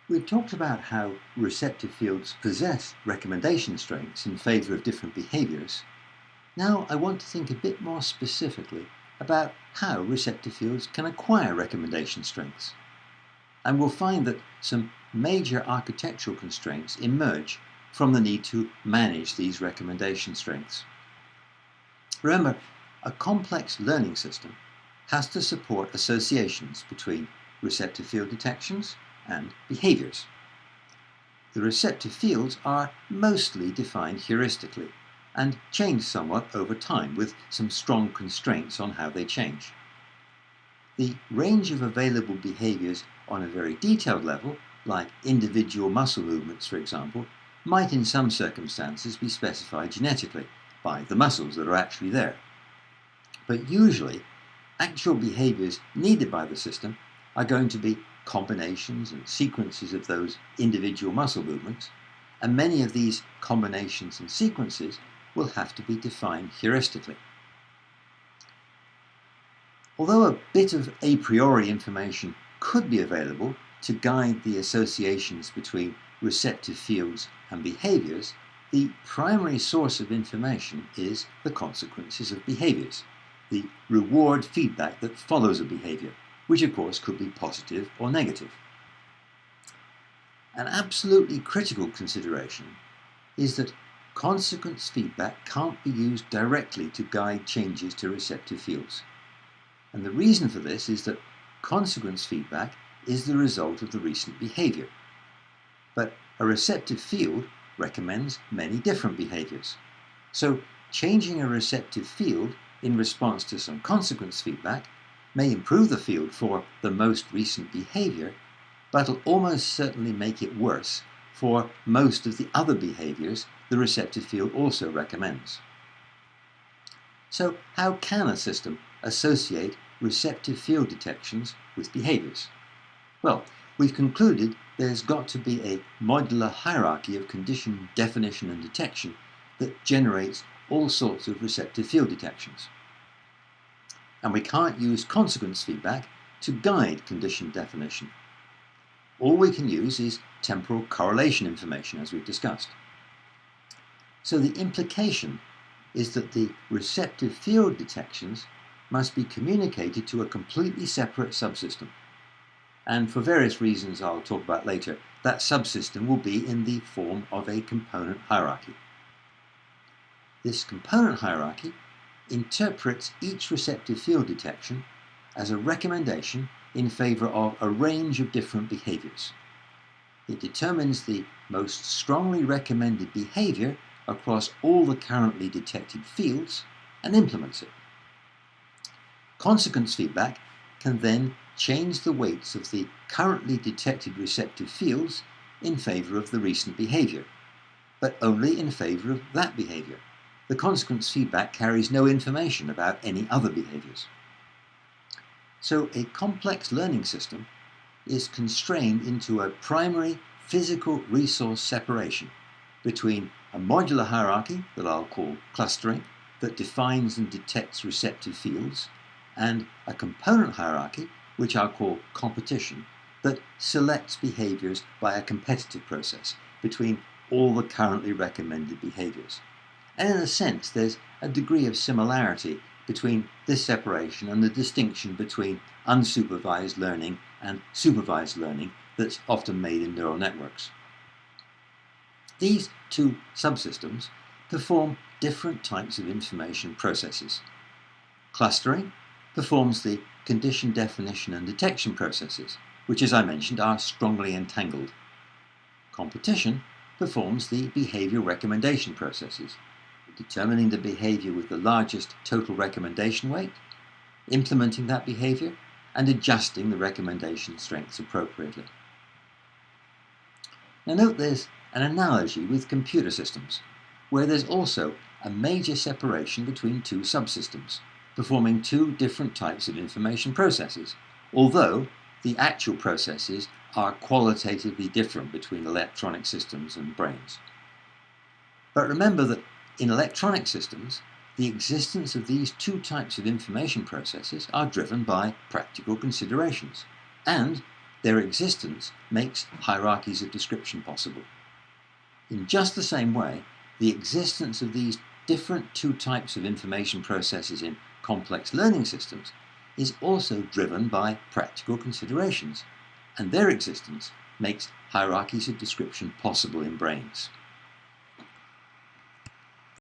We've talked about how receptive fields possess recommendation strengths in favour of different behaviours. Now I want to think a bit more specifically about how receptive fields can acquire recommendation strengths. And we'll find that some major architectural constraints emerge from the need to manage these recommendation strengths. Remember, a complex learning system has to support associations between receptive field detections and behaviours. The receptive fields are mostly defined heuristically and change somewhat over time with some strong constraints on how they change. The range of available behaviours on a very detailed level, like individual muscle movements for example, might in some circumstances be specified genetically by the muscles that are actually there. But usually, actual behaviours needed by the system are going to be combinations and sequences of those individual muscle movements, and many of these combinations and sequences will have to be defined heuristically. Although a bit of a priori information could be available to guide the associations between receptive fields and behaviours, the primary source of information is the consequences of behaviours, the reward feedback that follows a behaviour, which of course could be positive or negative. An absolutely critical consideration is that consequence feedback can't be used directly to guide changes to receptive fields. And the reason for this is that consequence feedback is the result of the recent behaviour. But a receptive field recommends many different behaviours. So changing a receptive field in response to some consequence feedback may improve the field for the most recent behaviour, but will almost certainly make it worse for most of the other behaviours the receptive field also recommends. So how can a system associate receptive field detections with behaviours? Well, we've concluded there's got to be a modular hierarchy of condition, definition and detection that generates all sorts of receptive field detections. And we can't use consequence feedback to guide condition definition. All we can use is temporal correlation information, as we've discussed. So the implication is that the receptive field detections must be communicated to a completely separate subsystem. And for various reasons I'll talk about later, that subsystem will be in the form of a component hierarchy. This component hierarchy interprets each receptive field detection as a recommendation in favour of a range of different behaviours. It determines the most strongly recommended behaviour across all the currently detected fields and implements it. Consequence feedback can then change the weights of the currently detected receptive fields in favour of the recent behaviour, but only in favour of that behaviour. The consequence feedback carries no information about any other behaviours. So a complex learning system is constrained into a primary physical resource separation between a modular hierarchy that I'll call clustering, that defines and detects receptive fields, and a component hierarchy, which I'll call competition, that selects behaviours by a competitive process between all the currently recommended behaviours. And in a sense, there's a degree of similarity between this separation and the distinction between unsupervised learning and supervised learning that's often made in neural networks. These two subsystems perform different types of information processes. Clustering performs the condition definition and detection processes, which, as I mentioned, are strongly entangled. Competition performs the behaviour recommendation processes, determining the behaviour with the largest total recommendation weight, implementing that behaviour, and adjusting the recommendation strengths appropriately. Now note there's an analogy with computer systems, where there's also a major separation between two subsystems, performing two different types of information processes, although the actual processes are qualitatively different between electronic systems and brains. But remember that in electronic systems, the existence of these two types of information processes are driven by practical considerations, and their existence makes hierarchies of description possible. In just the same way, the existence of these different two types of information processes in complex learning systems is also driven by practical considerations, and their existence makes hierarchies of description possible in brains.